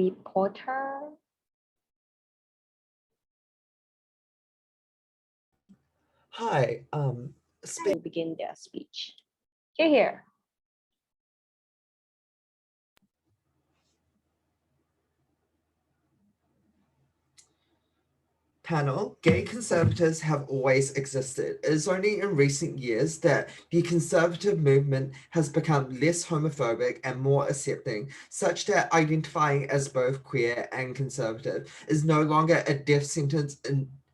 Reporter. Hi, Will begin their speech. Here. Panel, gay conservatives have always existed. It is only in recent years that the conservative movement has become less homophobic and more accepting, such that identifying as both queer and conservative is no longer a death sentence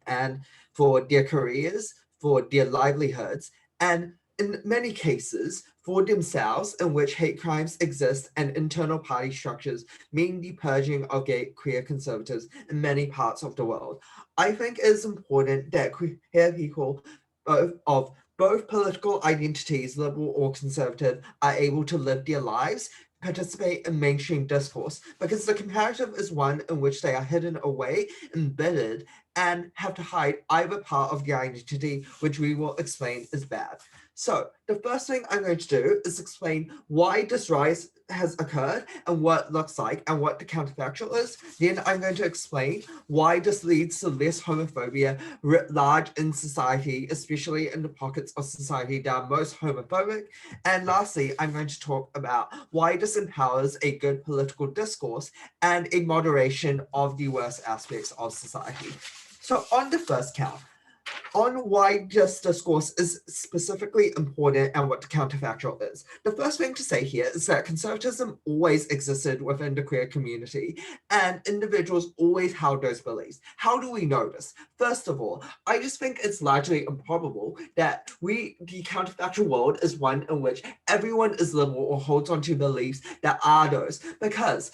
and for their careers, for their livelihoods, and in many cases, for themselves, in which hate crimes exist and internal party structures mean the purging of gay queer conservatives in many parts of the world. I think it is important that queer people of both political identities, liberal or conservative, are able to live their lives, participate in mainstream discourse, because the comparative is one in which they are hidden away, embedded, and have to hide either part of their identity, which we will explain is bad. So the first thing I'm going to do is explain why this rise has occurred and what it looks like and what the counterfactual is. Then I'm going to explain why this leads to less homophobia writ large in society, especially in the pockets of society that are most homophobic. And lastly, I'm going to talk about why this empowers a good political discourse and a moderation of the worst aspects of society. So on the first count, on why this discourse is specifically important and what the counterfactual is. The first thing to say here is that conservatism always existed within the queer community and individuals always held those beliefs. How do we know this? First of all, I just think it's largely improbable that the counterfactual world is one in which everyone is liberal or holds onto beliefs that are those, because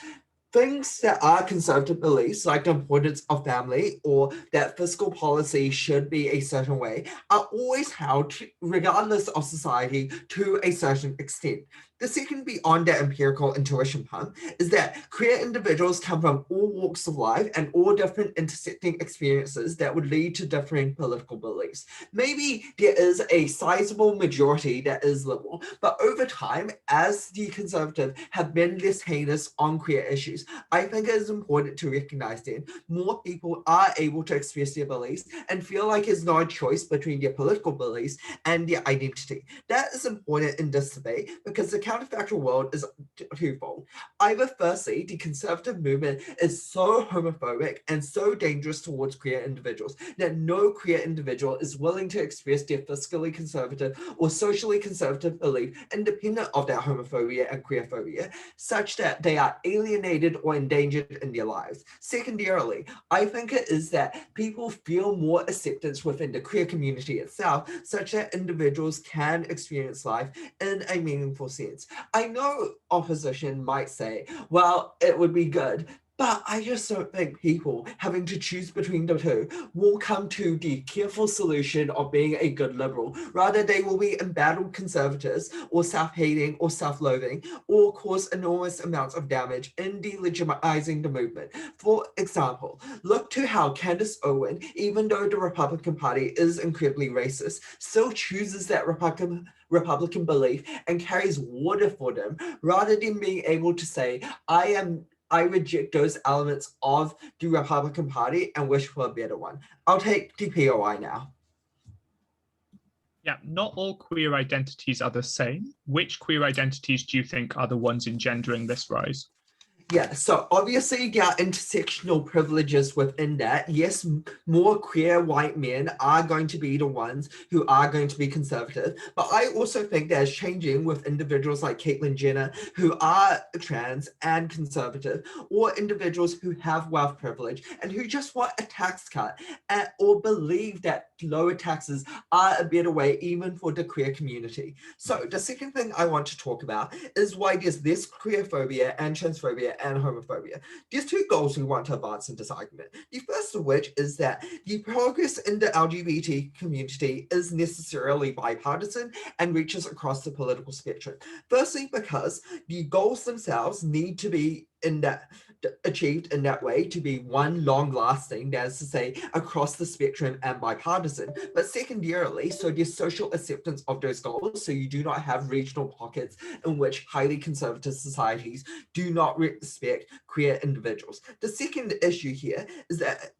things that are conservative beliefs, like the importance of family or that fiscal policy should be a certain way, are always held, regardless of society, to a certain extent. The second, beyond that empirical intuition pump, is that queer individuals come from all walks of life and all different intersecting experiences that would lead to differing political beliefs. Maybe there is a sizable majority that is liberal, but over time, as the conservative have been less heinous on queer issues, I think it is important to recognize that more people are able to express their beliefs and feel like it's not a choice between their political beliefs and their identity. That is important in this debate because the counterfactual world is twofold. Either firstly, the conservative movement is so homophobic and so dangerous towards queer individuals that no queer individual is willing to express their fiscally conservative or socially conservative belief independent of that homophobia and queerphobia, such that they are alienated or endangered in their lives. Secondarily, I think it is that people feel more acceptance within the queer community itself, such that individuals can experience life in a meaningful sense. I know opposition might say, well, it would be good, but I just don't think people having to choose between the two will come to the careful solution of being a good liberal. Rather, they will be embattled conservatives or self-hating or self-loathing or cause enormous amounts of damage in delegitimizing the movement. For example, look to how Candace Owen, even though the Republican Party is incredibly racist, still chooses that Republican belief and carries water for them, rather than being able to say, I reject those elements of the Republican Party and wish for a better one. I'll take the POI now. Yeah, not all queer identities are the same. Which queer identities do you think are the ones engendering this rise? Yeah, so obviously there are intersectional privileges within that. Yes, more queer white men are going to be the ones who are going to be conservative, but I also think that it's changing with individuals like Caitlyn Jenner who are trans and conservative, or individuals who have wealth privilege and who just want a tax cut or believe that lower taxes are a better way even for the queer community. So the second thing I want to talk about is why there's less queerphobia and transphobia and homophobia. There's two goals we want to advance in this argument. The first of which is that the progress in the LGBT community is necessarily bipartisan and reaches across the political spectrum. Firstly, because the goals themselves need to be in that achieved in that way to be one, long-lasting, that is to say, across the spectrum and bipartisan, but secondarily, so there's social acceptance of those goals, so you do not have regional pockets in which highly conservative societies do not respect queer individuals. The second issue here is that,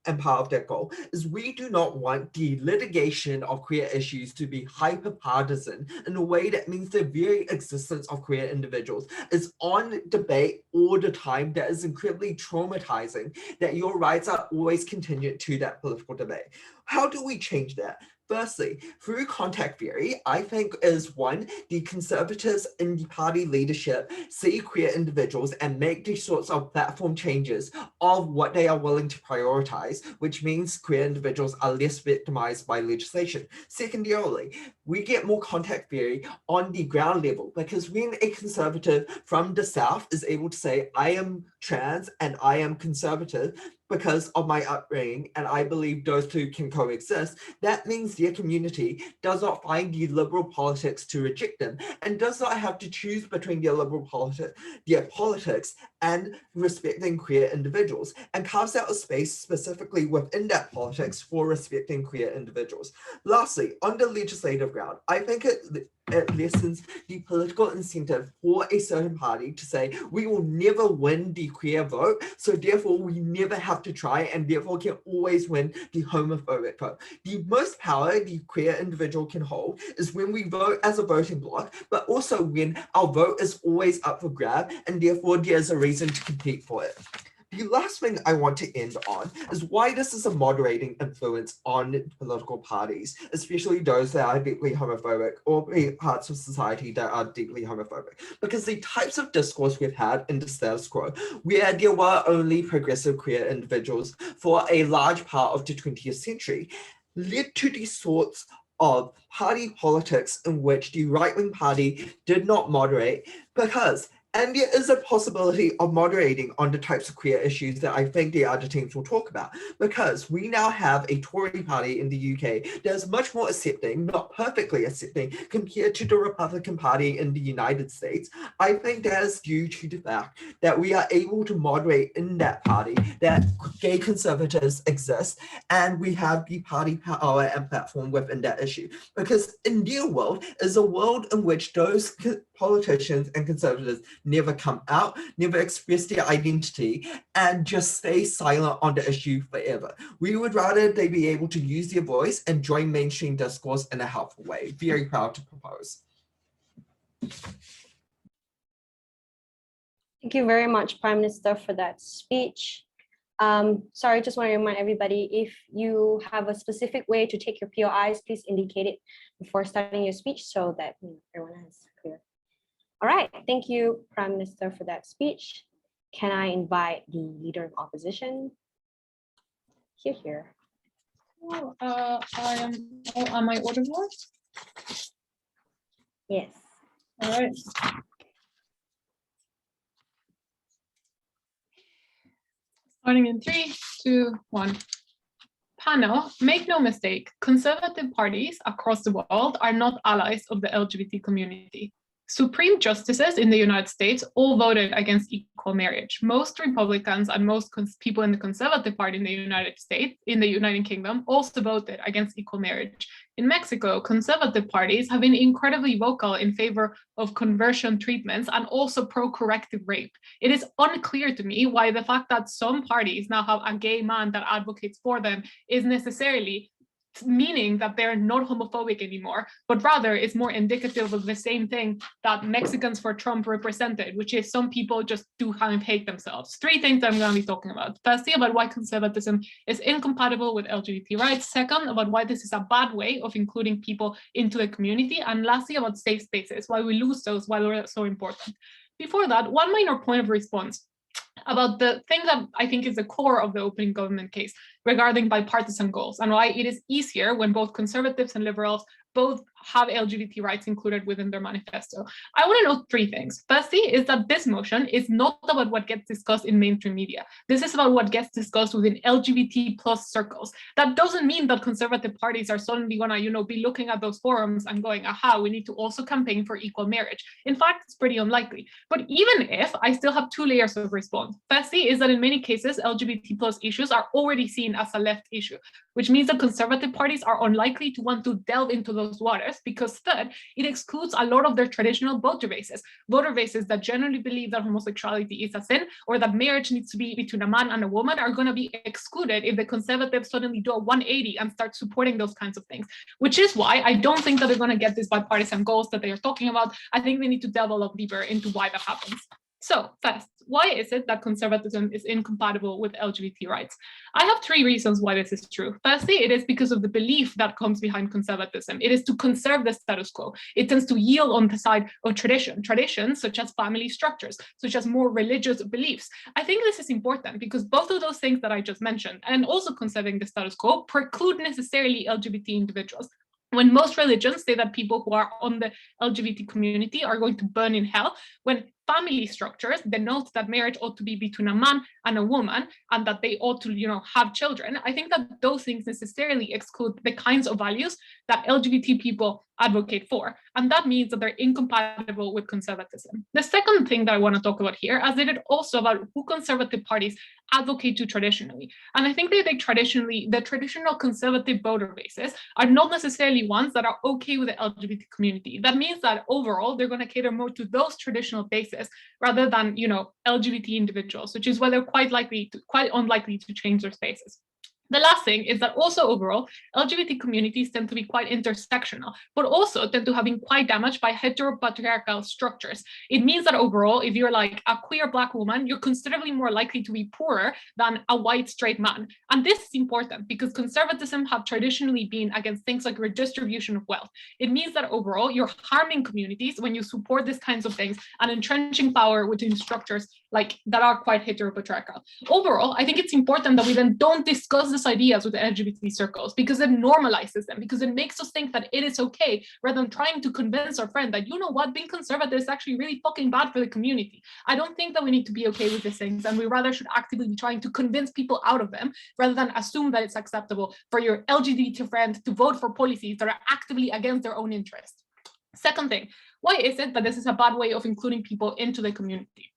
and part of that goal, is we do not want the litigation of queer issues to be hyper-partisan in a way that means the very existence of queer individuals is on debate all the time. That is incredibly traumatizing, that your rights are always contingent to that political debate. How do we change that? Firstly, through contact theory, I think is one, the conservatives in the party leadership see queer individuals and make these sorts of platform changes of what they are willing to prioritize, which means queer individuals are less victimized by legislation. Secondarily, we get more contact theory on the ground level, because when a conservative from the South is able to say, I am trans and I am conservative because of my upbringing, and I believe those two can coexist, that means their community does not find the liberal politics to reject them, and does not have to choose between their politics and respecting queer individuals, and carves out a space specifically within that politics for respecting queer individuals. Lastly, on the legislative ground, I think it lessens the political incentive for a certain party to say, we will never win the queer vote, so therefore we never have to try, and therefore can always win the homophobic vote. The most power the queer individual can hold is when we vote as a voting bloc, but also when our vote is always up for grab, and therefore there's a reason to compete for it. The last thing I want to end on is why this is a moderating influence on political parties, especially those that are deeply homophobic or parts of society that are deeply homophobic. Because the types of discourse we've had in the status quo, where there were only progressive queer individuals for a large part of the 20th century, led to these sorts of party politics in which the right-wing party did not moderate, and there is a possibility of moderating on the types of queer issues that I think the other teams will talk about, because we now have a Tory party in the UK that is much more accepting, not perfectly accepting, compared to the Republican Party in the United States. I think that is due to the fact that we are able to moderate in that party, that gay conservatives exist, and we have the party power and platform within that issue. Because in their world is a world in which those politicians and conservatives never come out, never express their identity, and just stay silent on the issue forever. We would rather they be able to use their voice and join mainstream discourse in a helpful way. Very proud to propose. Thank you very much, Prime Minister, for that speech. Sorry, just want to remind everybody, if you have a specific way to take your POIs, please indicate it before starting your speech so that everyone is clear. All right, thank you, Prime Minister, for that speech. Can I invite the Leader of Opposition? Here. Am I audible? Yes. All right. Starting in 3, 2, 1. Panel, make no mistake, conservative parties across the world are not allies of the LGBT community. Supreme justices in the United States all voted against equal marriage. Most Republicans and most people in the Conservative Party in the United States, in the United Kingdom, also voted against equal marriage. In Mexico, conservative parties have been incredibly vocal in favor of conversion treatments and also pro-corrective rape. It is unclear to me why the fact that some parties now have a gay man that advocates for them is necessarily meaning that they're not homophobic anymore, but rather it's more indicative of the same thing that Mexicans for Trump represented, which is some people just do kind of hate themselves. 3 things I'm going to be talking about. Firstly, about why conservatism is incompatible with LGBT rights. Second, about why this is a bad way of including people into the community. And lastly, about safe spaces, why we lose those, why they're so important. Before that, one minor point of response about the thing that I think is the core of the opening government case regarding bipartisan goals, and why it is easier when both conservatives and liberals both have LGBT rights included within their manifesto. I want to note three things. Firstly, is that this motion is not about what gets discussed in mainstream media. This is about what gets discussed within LGBT plus circles. That doesn't mean that conservative parties are suddenly gonna, be looking at those forums and going, aha, we need to also campaign for equal marriage. In fact, it's pretty unlikely. But even if, I still have two layers of response. Firstly, is that in many cases, LGBT plus issues are already seen as a left issue, which means that conservative parties are unlikely to want to delve into those waters, because third, it excludes a lot of their traditional voter bases that generally believe that homosexuality is a sin or that marriage needs to be between a man and a woman are going to be excluded if the conservatives suddenly do a 180 and start supporting those kinds of things, which is why I don't think that they're going to get these bipartisan goals that they are talking about. I think they need to delve a lot deeper into why that happens. So first, why is it that conservatism is incompatible with LGBT rights? I have three reasons why this is true. Firstly, it is because of the belief that comes behind conservatism. It is to conserve the status quo. It tends to yield on the side of traditions such as family structures, such as more religious beliefs. I think this is important because both of those things that I just mentioned, and also conserving the status quo, preclude necessarily LGBT individuals. When most religions say that people who are on the LGBT community are going to burn in hell, when family structures denote that marriage ought to be between a man and a woman and that they ought to, have children, I think that those things necessarily exclude the kinds of values that LGBT people advocate for. And that means that they're incompatible with conservatism. The second thing that I want to talk about here is that it's also about who conservative parties advocate to traditionally. And I think that the traditional conservative voter bases are not necessarily ones that are okay with the LGBT community. That means that overall, they're going to cater more to those traditional bases rather than, LGBT individuals, which is why they're quite unlikely to change their spaces. The last thing is that also overall, LGBT communities tend to be quite intersectional, but also tend to have been quite damaged by heteropatriarchal structures. It means that overall, if you're like a queer Black woman, you're considerably more likely to be poorer than a white straight man. And this is important because conservatism have traditionally been against things like redistribution of wealth. It means that overall, you're harming communities when you support these kinds of things and entrenching power within structures like that are quite heteropatriarchal. Overall, I think it's important that we then don't discuss these ideas with the LGBT circles because it normalizes them, because it makes us think that it is okay, rather than trying to convince our friend that, being conservative is actually really fucking bad for the community. I don't think that we need to be okay with these things, and we rather should actively be trying to convince people out of them, rather than assume that it's acceptable for your LGBT friend to vote for policies that are actively against their own interests. Second thing, why is it that this is a bad way of including people into the community?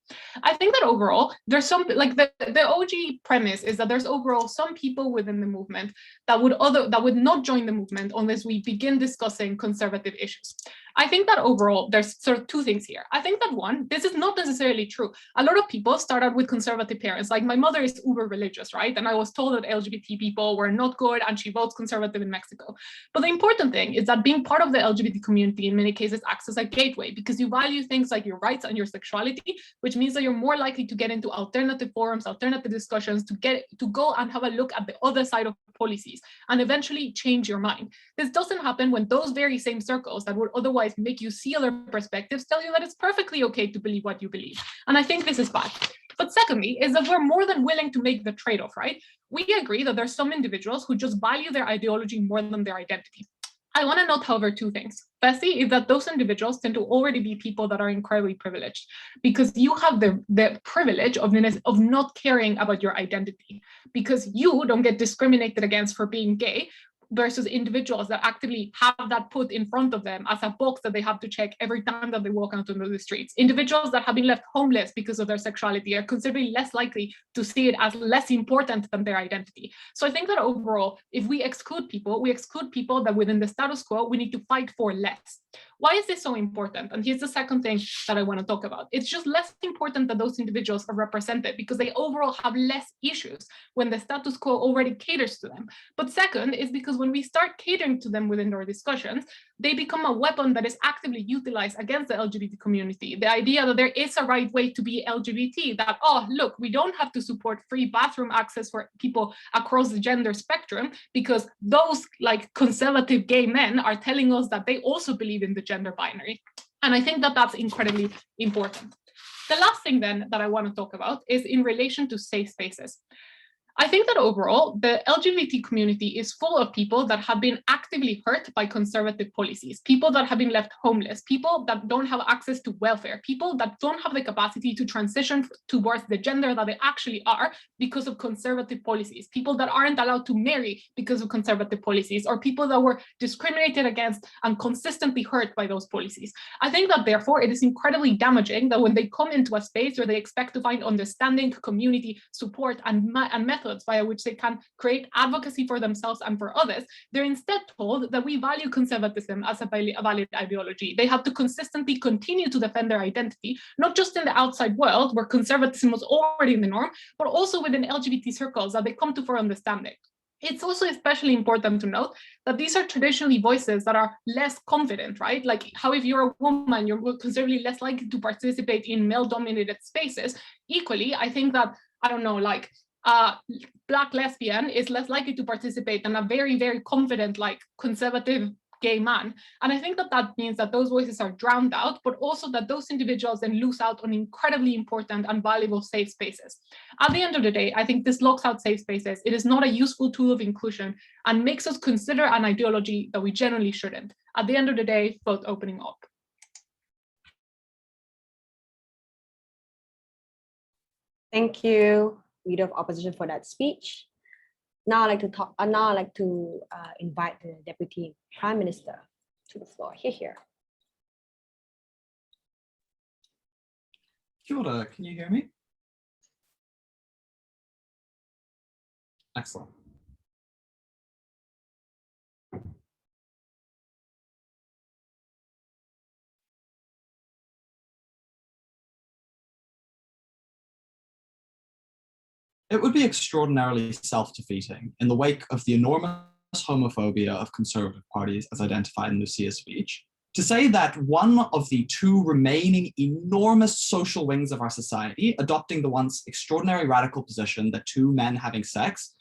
I think that overall, there's some, like the OG premise is that there's overall some people within the movement that would not join the movement unless we begin discussing conservative issues. I think that overall, there's sort of two things here. I think that one, this is not necessarily true. A lot of people start out with conservative parents. Like my mother is uber religious, right? And I was told that LGBT people were not good and she votes conservative in Mexico. But the important thing is that being part of the LGBT community in many cases acts as a gateway because you value things like your rights and your sexuality, which means that you're more likely to get into alternative forums, alternative discussions, to go and have a look at the other side of policies and eventually change your mind. This doesn't happen when those very same circles that would otherwise make you see other perspectives tell you that it's perfectly okay to believe what you believe. And I think this is bad. But secondly, is that we're more than willing to make the trade-off, right? We agree that there's some individuals who just value their ideology more than their identity. I want to note, however, two things. Firstly, is that those individuals tend to already be people that are incredibly privileged because you have the privilege of not caring about your identity because you don't get discriminated against for being gay, versus individuals that actively have that put in front of them as a box that they have to check every time that they walk out into the streets. Individuals that have been left homeless because of their sexuality are considerably less likely to see it as less important than their identity. So I think that overall, if we exclude people that within the status quo, we need to fight for less. Why is this so important? And here's the second thing that I want to talk about. It's just less important that those individuals are represented because they overall have less issues when the status quo already caters to them. But second is because when we start catering to them within our discussions, they become a weapon that is actively utilized against the LGBT community. The idea that there is a right way to be LGBT, that, oh, look, we don't have to support free bathroom access for people across the gender spectrum because those like conservative gay men are telling us that they also believe in the gender binary. And I think that that's incredibly important. The last thing then that I want to talk about is in relation to safe spaces. I think that overall, the LGBT community is full of people that have been actively hurt by conservative policies, people that have been left homeless, people that don't have access to welfare, people that don't have the capacity to transition towards the gender that they actually are because of conservative policies, people that aren't allowed to marry because of conservative policies, or people that were discriminated against and consistently hurt by those policies. I think that therefore it is incredibly damaging that when they come into a space where they expect to find understanding, community, support, and methods via which they can create advocacy for themselves and for others, they're instead told that we value conservatism as a valid ideology. They have to consistently continue to defend their identity, not just in the outside world where conservatism was already in the norm, but also within LGBT circles that they come to for understanding. It's also especially important to note that these are traditionally voices that are less confident, right? Like how if you're a woman, you're considerably less likely to participate in male-dominated spaces. Equally, I think that, I don't know, like Black lesbian is less likely to participate than a very, very confident, like conservative gay man. And I think that that means that those voices are drowned out, but also that those individuals then lose out on incredibly important and valuable safe spaces. At the end of the day, I think this locks out safe spaces. It is not a useful tool of inclusion and makes us consider an ideology that we generally shouldn't. At the end of the day, vote opening up. Thank you, Leader of Opposition, for that speech. Now I'd like to invite the Deputy Prime Minister to the floor. Here. Kia ora, can you hear me? Excellent. It would be extraordinarily self-defeating in the wake of the enormous homophobia of conservative parties as identified in Lucia's speech, to say that one of the two remaining enormous social wings of our society, adopting the once extraordinary radical position that two men having sex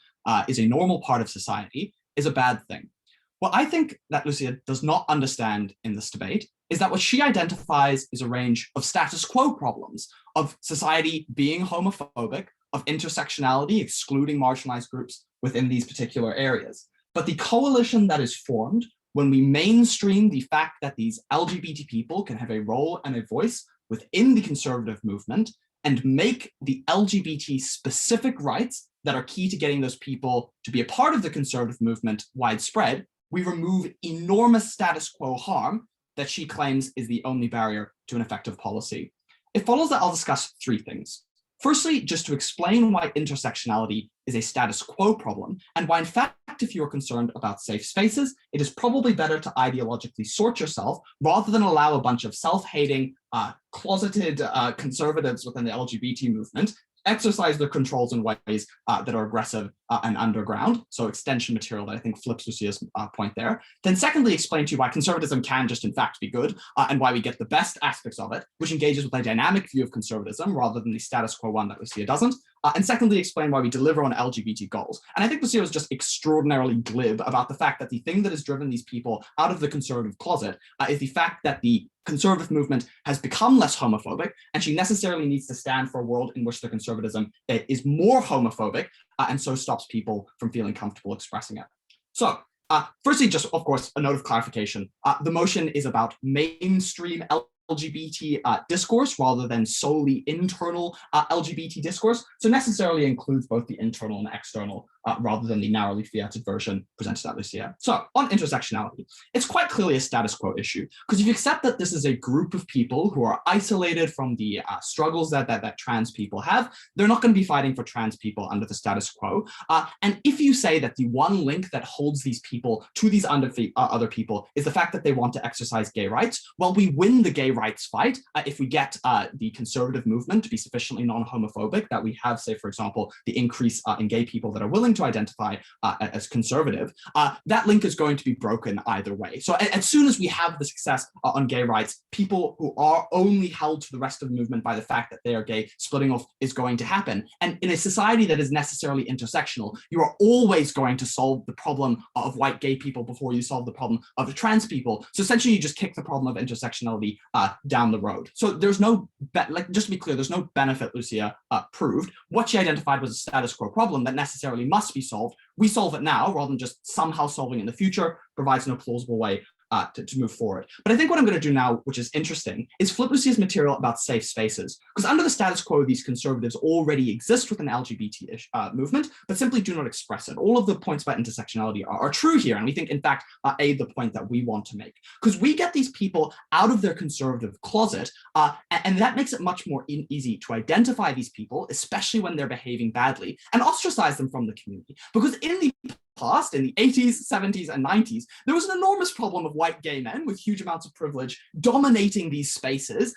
is a normal part of society, is a bad thing. What I think that Lucia does not understand in this debate is that what she identifies is a range of status quo problems, of society being homophobic, of intersectionality, excluding marginalized groups within these particular areas. But the coalition that is formed when we mainstream the fact that these LGBT people can have a role and a voice within the conservative movement and make the LGBT specific rights that are key to getting those people to be a part of the conservative movement widespread, we remove enormous status quo harm that she claims is the only barrier to an effective policy. It follows that I'll discuss three things. Firstly, just to explain why intersectionality is a status quo problem, and why in fact, if you're concerned about safe spaces, it is probably better to ideologically sort yourself rather than allow a bunch of self-hating, closeted conservatives within the LGBT movement exercise their controls in ways that are aggressive and underground. So extension material that I think flips Lucia's point there. Then secondly, explain to you why conservatism can just in fact be good and why we get the best aspects of it, which engages with a dynamic view of conservatism rather than the status quo one that Lucia doesn't. And secondly, explain why we deliver on LGBT goals. And I think Lucia was just extraordinarily glib about the fact that the thing that has driven these people out of the conservative closet is the fact that the conservative movement has become less homophobic, and she necessarily needs to stand for a world in which the conservatism is more homophobic, and so stops people from feeling comfortable expressing it. So, firstly, just of course, a note of clarification. The motion is about mainstream LGBT discourse rather than solely internal LGBT discourse, so necessarily includes both the internal and external rather than the narrowly fiated version presented at Lucia. So on intersectionality, it's quite clearly a status quo issue, because if you accept that this is a group of people who are isolated from the struggles that trans people have, they're not going to be fighting for trans people under the status quo. And if you say that the one link that holds these people to these other people is the fact that they want to exercise gay rights, well, we win the gay rights fight if we get the conservative movement to be sufficiently non-homophobic that we have, say, for example, the increase in gay people that are willing to identify as conservative, that link is going to be broken either way. So as soon as we have the success on gay rights, people who are only held to the rest of the movement by the fact that they are gay, splitting off is going to happen. And in a society that is necessarily intersectional, you are always going to solve the problem of white gay people before you solve the problem of trans people. So essentially you just kick the problem of intersectionality down the road. So there's no, just to be clear, there's no benefit Lucia proved. What she identified was a status quo problem that necessarily must be solved. We solve it now rather than just somehow solving it in the future, provides no plausible way to move forward. But I think what I'm going to do now, which is interesting, is flip Lucia's material about safe spaces. Because under the status quo, these conservatives already exist within the LGBT movement, but simply do not express it. All of the points about intersectionality are true here, and we think, in fact, aid the point that we want to make. Because we get these people out of their conservative closet, and that makes it much more easy to identify these people, especially when they're behaving badly, and ostracize them from the community. Because in the past, in the 80s, 70s, and 90s, there was an enormous problem of white gay men with huge amounts of privilege dominating these spaces,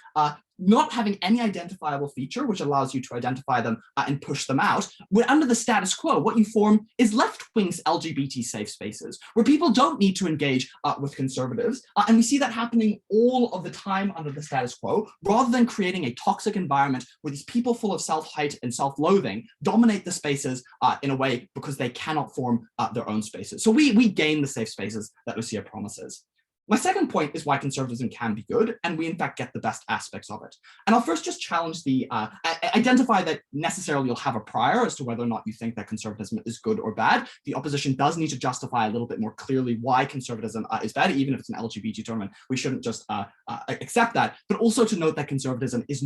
not having any identifiable feature which allows you to identify them and push them out. When under the status quo, what you form is left-wing LGBT safe spaces, where people don't need to engage with conservatives. And we see that happening all of the time under the status quo, rather than creating a toxic environment where these people full of self-hate and self-loathing dominate the spaces in a way because they cannot form their own spaces. So we gain the safe spaces that Lucia promises. My second point is why conservatism can be good, and we in fact get the best aspects of it. And I'll first just challenge the, identify that necessarily you'll have a prior as to whether or not you think that conservatism is good or bad. The opposition does need to justify a little bit more clearly why conservatism is bad, even if it's an LGBT tournament. We shouldn't just accept that, but also to note that conservatism is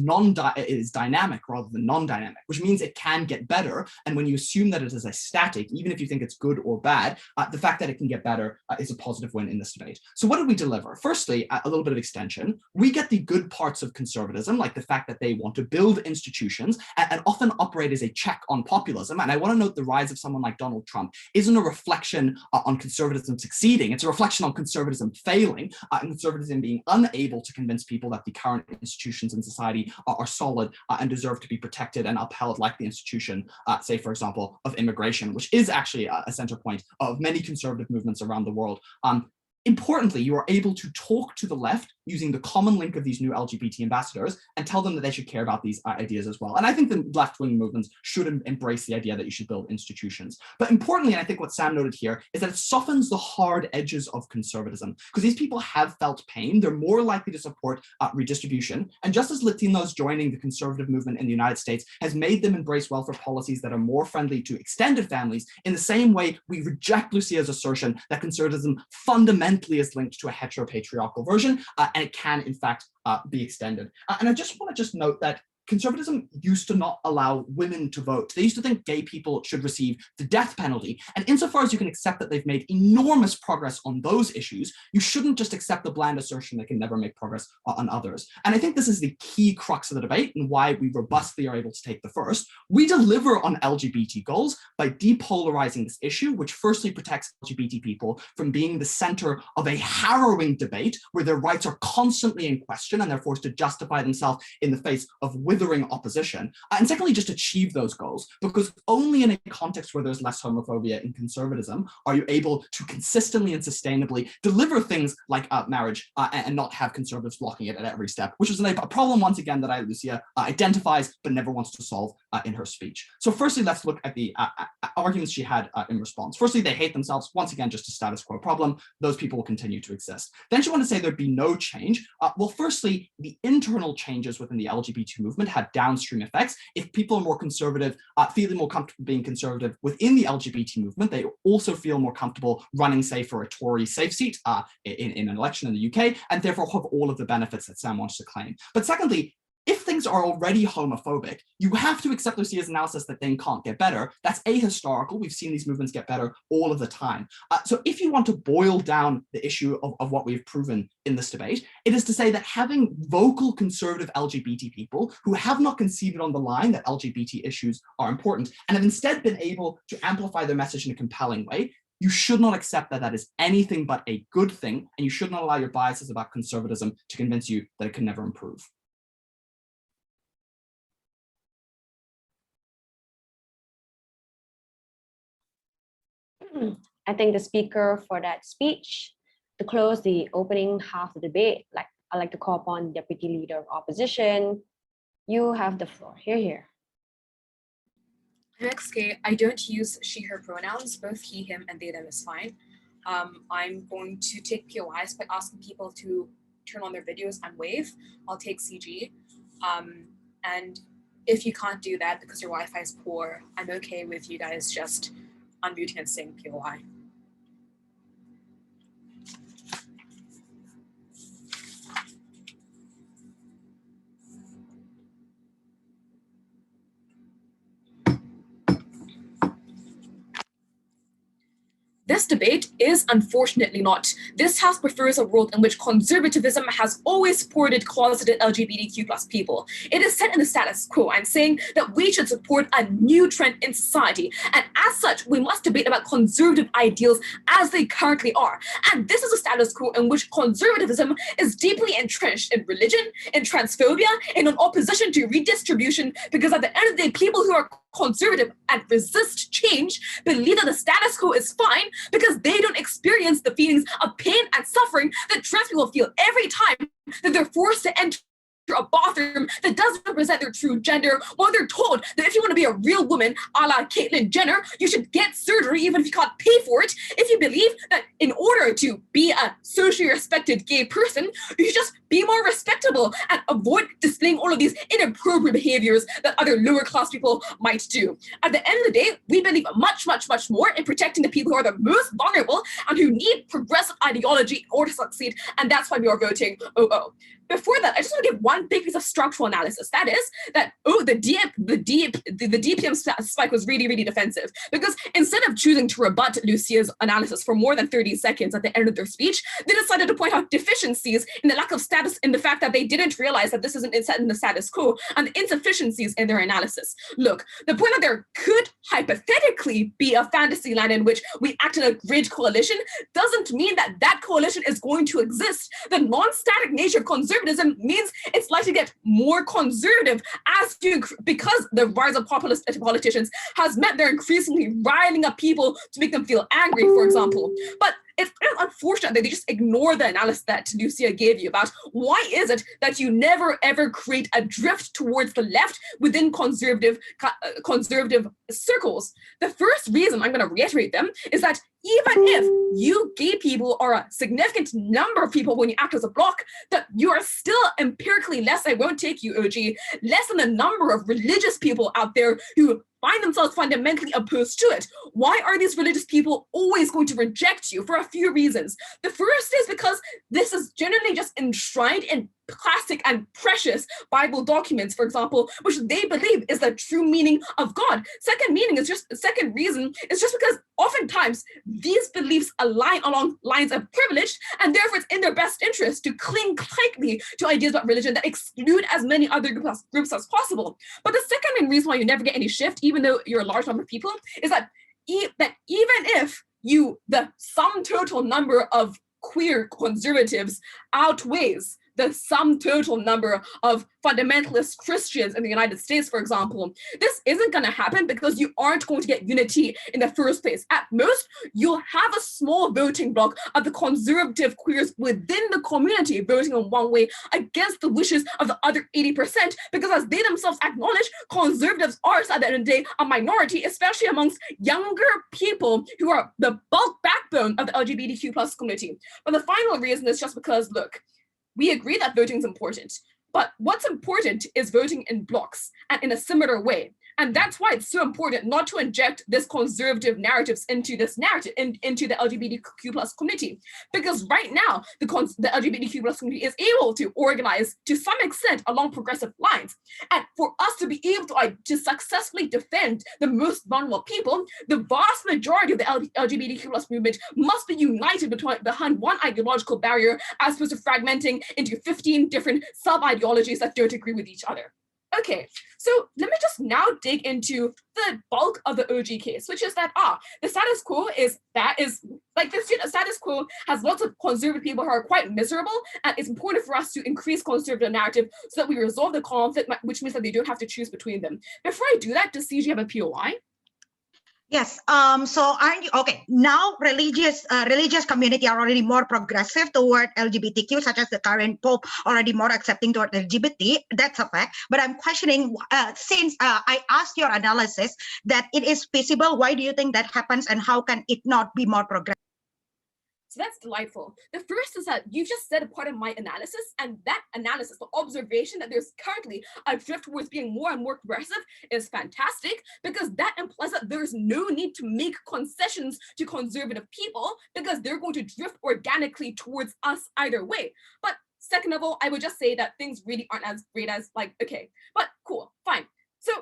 dynamic rather than non-dynamic, which means it can get better. And when you assume that it is a static, even if you think it's good or bad, the fact that it can get better is a positive win in this debate. So what do we deliver? Firstly, a little bit of extension. We get the good parts of conservatism, like the fact that they want to build institutions and often operate as a check on populism. And I want to note the rise of someone like Donald Trump isn't a reflection on conservatism succeeding. It's a reflection on conservatism failing and conservatism being unable to convince people that the current institutions in society are solid and deserve to be protected and upheld, like the institution, say, for example, of immigration, which is actually a center point of many conservative movements around the world. Importantly, you are able to talk to the left using the common link of these new LGBT ambassadors and tell them that they should care about these ideas as well. And I think the left-wing movements should embrace the idea that you should build institutions. But importantly, and I think what Sam noted here, is that it softens the hard edges of conservatism, because these people have felt pain. They're more likely to support redistribution. And just as Latinos joining the conservative movement in the United States has made them embrace welfare policies that are more friendly to extended families, in the same way, we reject Lucia's assertion that conservatism fundamentally is linked to a heteropatriarchal version, and it can, in fact, be extended. And I just want to note that conservatism used to not allow women to vote. They used to think gay people should receive the death penalty. And insofar as you can accept that they've made enormous progress on those issues, you shouldn't just accept the bland assertion they can never make progress on others. And I think this is the key crux of the debate and why we robustly are able to take the first. We deliver on LGBT goals by depolarizing this issue, which firstly protects LGBT people from being the center of a harrowing debate where their rights are constantly in question and they're forced to justify themselves in the face of withering opposition, and secondly, just achieve those goals, because only in a context where there's less homophobia in conservatism are you able to consistently and sustainably deliver things like marriage and not have conservatives blocking it at every step, which is a problem, once again, that Lucia identifies but never wants to solve in her speech. So firstly, let's look at the arguments she had in response. Firstly, they hate themselves. Once again, just a status quo problem. Those people will continue to exist. Then she wanted to say there'd be no change. Well, firstly, the internal changes within the LGBT movement had downstream effects. If people are more conservative, feeling more comfortable being conservative within the LGBT movement, they also feel more comfortable running, say, for a Tory safe seat in an election in the UK, and therefore have all of the benefits that Sam wants to claim. But secondly, if things are already homophobic, you have to accept Lucia's analysis that things can't get better. That's ahistorical. We've seen these movements get better all of the time. So if you want to boil down the issue of what we've proven in this debate, it is to say that having vocal conservative LGBT people who have not conceded on the line that LGBT issues are important and have instead been able to amplify their message in a compelling way, you should not accept that that is anything but a good thing, and you should not allow your biases about conservatism to convince you that it can never improve. I thank the speaker for that speech. To close the opening half of the debate, I'd like to call upon Deputy Leader of Opposition. You have the floor. Here. I'm XK. I don't use she, her pronouns. Both he, him, and they, them is fine. I'm going to take POIs by asking people to turn on their videos and wave. I'll take CG. And if you can't do that because your Wi-Fi is poor, I'm okay with you guys just unmuting and saying POI. This debate is unfortunately not. This House prefers a world in which conservatism has always supported closeted LGBTQ+ people. It is set in the status quo and saying that we should support a new trend in society. And as such, we must debate about conservative ideals as they currently are. And this is a status quo in which conservatism is deeply entrenched in religion, in transphobia, and in opposition to redistribution, because at the end of the day, people who are conservative and resist change believe that the status quo is fine because they don't experience the feelings of pain and suffering that trans people feel every time that they're forced to enter a bathroom that doesn't represent their true gender, while they're told that if you want to be a real woman, a la Caitlyn Jenner, you should get surgery even if you can't pay for it. If you believe that in order to be a socially respected gay person, you should just be more respectable and avoid displaying all of these inappropriate behaviors that other lower class people might do. At the end of the day, we believe much, much, much more in protecting the people who are the most vulnerable and who need progressive ideology in order to succeed, and that's why we are voting OO. Before that, I just want to give one big piece of structural analysis. That is that, the DPM spike was really, really defensive, because instead of choosing to rebut Lucia's analysis for more than 30 seconds at the end of their speech, they decided to point out deficiencies in the lack of status, in the fact that they didn't realize that this isn't set in the status quo, and the insufficiencies in their analysis. Look, the point that there could hypothetically be a fantasy land in which we act in a grid coalition doesn't mean that that coalition is going to exist. The non-static nature of conservatism means it's likely to get more conservative because the rise of populist politicians has meant they're increasingly riling up people to make them feel angry, for example. But it's unfortunate that they just ignore the analysis that Lucia gave you about why is it that you never ever create a drift towards the left within conservative circles. The first reason, I'm going to reiterate them, is that even if you gay people are a significant number of people when you act as a bloc, that you are still empirically less, I won't take you, OG, less than the number of religious people out there who find themselves fundamentally opposed to it. Why are these religious people always going to reject you? For a few reasons. The first is because this is generally just enshrined in classic and precious Bible documents, for example, which they believe is the true meaning of God. Second reason is just because oftentimes these beliefs align along lines of privilege, and therefore it's in their best interest to cling tightly to ideas about religion that exclude as many other groups as possible. But the second main reason why you never get any shift, even though you're a large number of people, is that even if the sum total number of queer conservatives outweighs the sum total number of fundamentalist Christians in the United States, for example, this isn't going to happen because you aren't going to get unity in the first place. At most, you'll have a small voting bloc of the conservative queers within the community voting in one way against the wishes of the other 80%, because as they themselves acknowledge, conservatives are, at the end of the day, a minority, especially amongst younger people who are the bulk backbone of the LGBTQ+ community. But the final reason is just because, look, we agree that voting is important, but what's important is voting in blocks and in a similar way. And that's why it's so important not to inject this conservative narratives into this narrative, into the LGBTQ+ community. Because right now, the LGBTQ+ community is able to organize to some extent along progressive lines. And for us to be able to successfully defend the most vulnerable people, the vast majority of the LGBTQ+ movement must be united behind one ideological barrier, as opposed to fragmenting into 15 different sub-ideologies that don't agree with each other. Okay, so let me just now dig into the bulk of the OG case, which is that the status quo status quo has lots of conservative people who are quite miserable, and it's important for us to increase conservative narrative so that we resolve the conflict, which means that they don't have to choose between them. Before I do that, does CG have a POI? Yes. So aren't you okay? Now religious community are already more progressive toward LGBTQ, such as the current Pope already more accepting toward LGBT. That's a fact. But I'm questioning since I asked your analysis that it is feasible. Why do you think that happens, and how can it not be more progressive? So that's delightful. The first is that you've just said a part of my analysis, and that analysis, the observation that there's currently a drift towards being more and more progressive is fantastic, because that implies that there's no need to make concessions to conservative people because they're going to drift organically towards us either way. But second of all, I would just say that things really aren't as great as okay, but cool, fine. So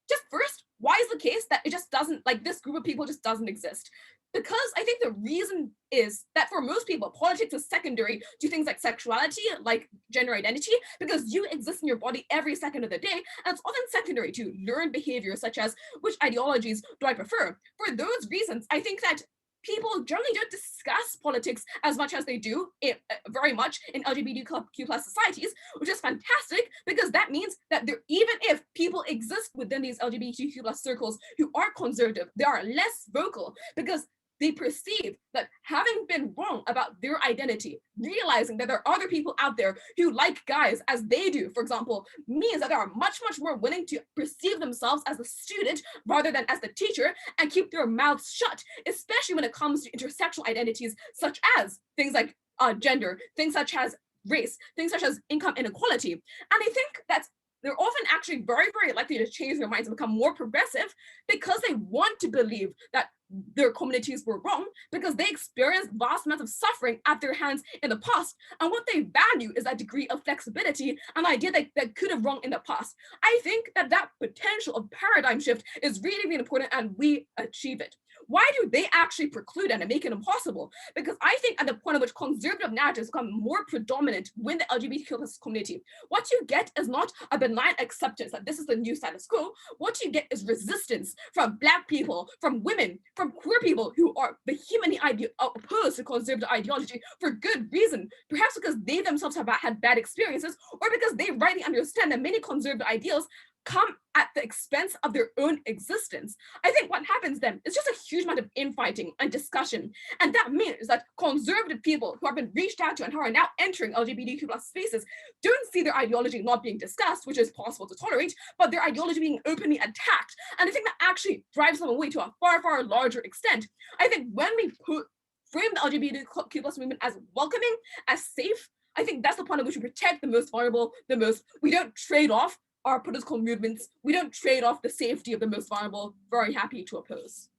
just first, why is the case that it just doesn't, this group of people just doesn't exist? Because I think the reason is that for most people, politics is secondary to things like sexuality, like gender identity, because you exist in your body every second of the day, and it's often secondary to learned behaviors such as which ideologies do I prefer. For those reasons, I think that people generally don't discuss politics as much as they do very much in LGBTQ plus societies, which is fantastic, because that means that even if people exist within these LGBTQ plus circles who are conservative, they are less vocal because they perceive that having been wrong about their identity, realizing that there are other people out there who like guys as they do, for example, means that they are much, much more willing to perceive themselves as a student rather than as the teacher and keep their mouths shut, especially when it comes to intersectional identities such as things like gender, things such as race, things such as income inequality. And I think that's they're often actually very, very likely to change their minds and become more progressive because they want to believe that their communities were wrong, because they experienced vast amounts of suffering at their hands in the past. And what they value is that degree of flexibility and the idea that they could have wrong in the past. I think that that potential of paradigm shift is really, really important, and we achieve it. Why do they actually preclude it and make it impossible? Because I think at the point at which conservative narratives become more predominant within the LGBTQ community, what you get is not a benign acceptance that this is the new status quo. What you get is resistance from Black people, from women, from queer people who are vehemently opposed to conservative ideology for good reason, perhaps because they themselves have had bad experiences, or because they rightly understand that many conservative ideals come at the expense of their own existence. I think what happens then is just a huge amount of infighting and discussion. And that means that conservative people who have been reached out to and who are now entering LGBTQ plus spaces don't see their ideology not being discussed, which is possible to tolerate, but their ideology being openly attacked. And I think that actually drives them away to a far, far larger extent. I think when we frame the LGBTQ plus movement as welcoming, as safe, I think that's the point at which we protect the most vulnerable the most. We don't trade off our political movements. We don't trade off the safety of the most vulnerable. Very happy to oppose.